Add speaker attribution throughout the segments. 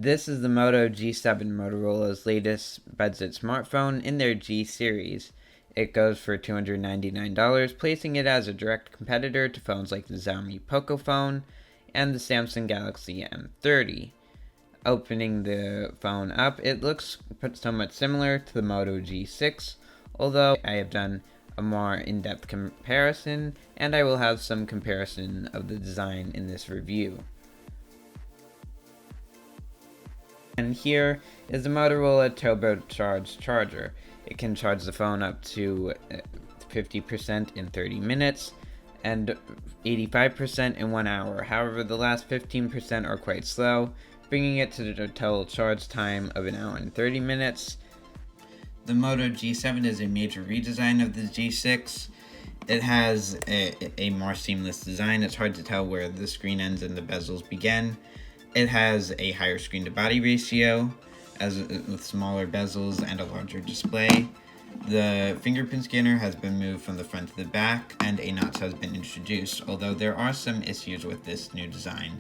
Speaker 1: This is the Moto G7, Motorola's latest budget smartphone in their G series. It goes for $299, placing it as a direct competitor to phones like the Xiaomi Poco phone and the Samsung Galaxy M30. Opening the phone up, it looks somewhat similar to the Moto G6, although I have done a more in-depth comparison, and I will have some comparison of the design in this review. And here is the Motorola turbocharged charger. It can charge the phone up to 50% in 30 minutes and 85% in 1 hour. However, the last 15% are quite slow, bringing it to the total charge time of 1 hour and 30 minutes. The Moto G7 is a major redesign of the G6. It has a more seamless design. It's hard to tell where the screen ends and the bezels begin. It has a higher screen-to-body ratio, with smaller bezels and a larger display. The fingerprint scanner has been moved from the front to the back, and a notch has been introduced, although there are some issues with this new design.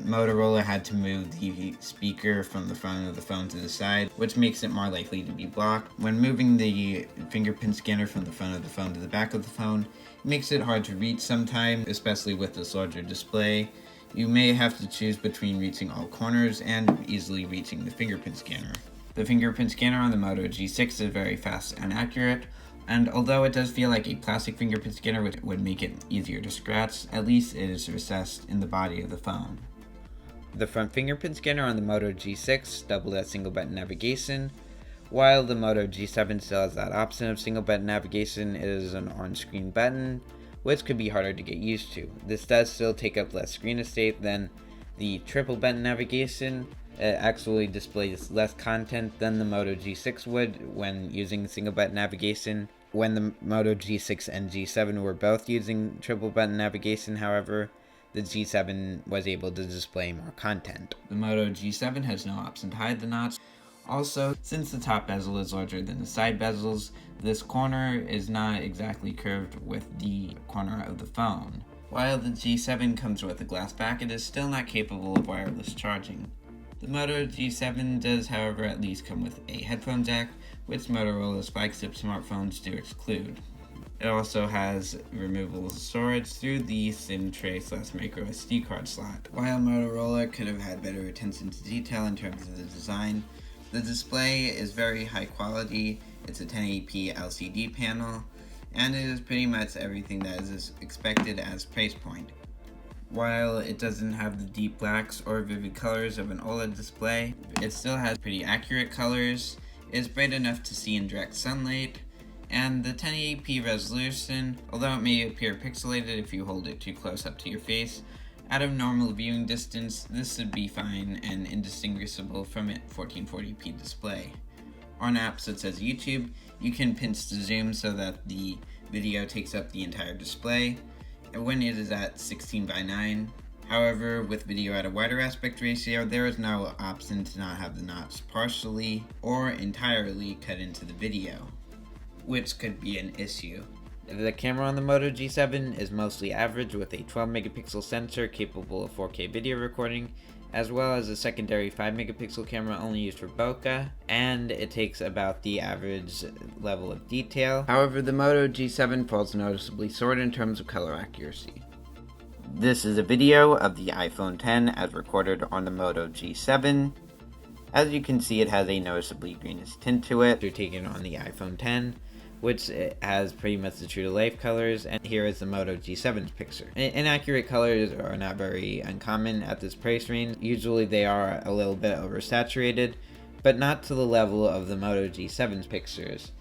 Speaker 1: Motorola had to move the speaker from the front of the phone to the side, which makes it more likely to be blocked. When moving the fingerprint scanner from the front of the phone to the back of the phone, it makes it hard to reach sometimes, especially with this larger display. You may have to choose between reaching all corners and easily reaching the fingerprint scanner. The fingerprint scanner on the Moto G6 is very fast and accurate, and although it does feel like a plastic fingerprint scanner which would make it easier to scratch, at least it is recessed in the body of the phone. The front fingerprint scanner on the Moto G6 doubled as single button navigation. While the Moto G7 still has that option of single button navigation, it is an on-screen button, which could be harder to get used to. This does still take up less screen estate than the triple button navigation. It actually displays less content than the Moto G6 would when using single button navigation. When the Moto G6 and G7 were both using triple button navigation, however, the G7 was able to display more content. The Moto G7 has no option to hide the notch. Also, since the top bezel is larger than the side bezels, this corner is not exactly curved with the corner of the phone. While the G7 comes with a glass back, it is still not capable of wireless charging. The Moto G7 does, however, at least come with a headphone jack, which Motorola's flagship smartphones do exclude. It also has removable storage through the SIM tray/micro SD card slot. While Motorola could have had better attention to detail in terms of the design, the display is very high quality. It's a 1080p LCD panel, and it is pretty much everything that is expected as price point. While it doesn't have the deep blacks or vivid colors of an OLED display, it still has pretty accurate colors, is bright enough to see in direct sunlight, and the 1080p resolution, although it may appear pixelated if you hold it too close up to your face, out of normal viewing distance, this should be fine and indistinguishable from a 1440p display. On apps such as YouTube, you can pinch the zoom so that the video takes up the entire display when it is at 16:9. However, with video at a wider aspect ratio, there is no option to not have the notch partially or entirely cut into the video, which could be an issue. The camera on the Moto G7 is mostly average with a 12 megapixel sensor capable of 4K video recording, as well as a secondary 5 megapixel camera only used for bokeh, and it takes about the average level of detail. However, the Moto G7 falls noticeably short in terms of color accuracy. This is a video of the iPhone X as recorded on the Moto G7. As you can see, it has a noticeably greenish tint to it. They're taken on the iPhone X, which has pretty much the true-to-life colors, and here is the Moto G7's picture. Inaccurate colors are not very uncommon at this price range. Usually they are a little bit oversaturated, but not to the level of the Moto G7's pictures.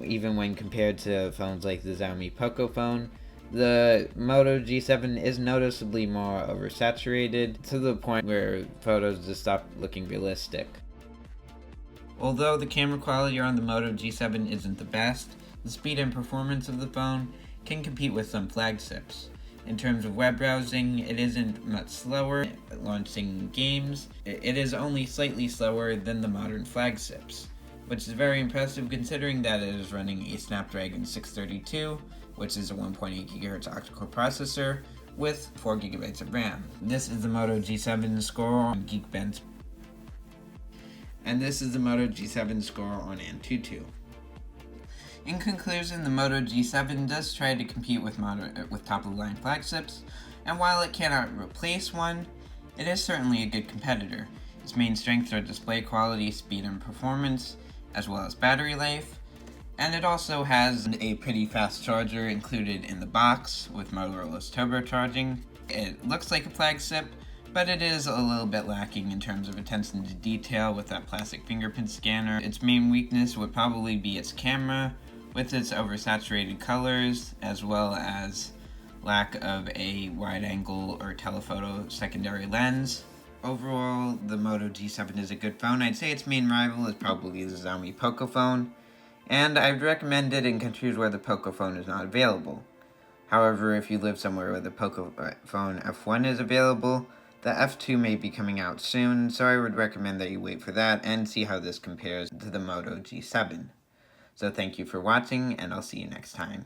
Speaker 1: Even when compared to phones like the Xiaomi Poco phone, the Moto G7 is noticeably more oversaturated to the point where photos just stop looking realistic. Although the camera quality on the Moto G7 isn't the best, the speed and performance of the phone can compete with some flagships. In terms of web browsing, it isn't much slower. Launching games, it is only slightly slower than the modern flagships, which is very impressive considering that it is running a Snapdragon 632, which is a 1.8 GHz octa-core processor with 4 GB of RAM. This is the Moto G7 score on Geekbench. And this is the Moto G7 score on Antutu. In conclusion, the Moto G7 does try to compete with top-of-the-line flagships, and while it cannot replace one, it is certainly a good competitor. Its main strengths are display quality, speed, and performance, as well as battery life, and it also has a pretty fast charger included in the box with Motorola's turbocharging. It looks like a flagship, but it is a little bit lacking in terms of attention to detail with that plastic fingerprint scanner. Its main weakness would probably be its camera, with its oversaturated colors, as well as lack of a wide-angle or telephoto secondary lens. Overall, the Moto G7 is a good phone. I'd say its main rival is probably the Xiaomi Poco phone, and I'd recommend it in countries where the Poco phone is not available. However, if you live somewhere where the Poco phone F1 is available, the F2 may be coming out soon, so I would recommend that you wait for that and see how this compares to the Moto G7. So thank you for watching, and I'll see you next time.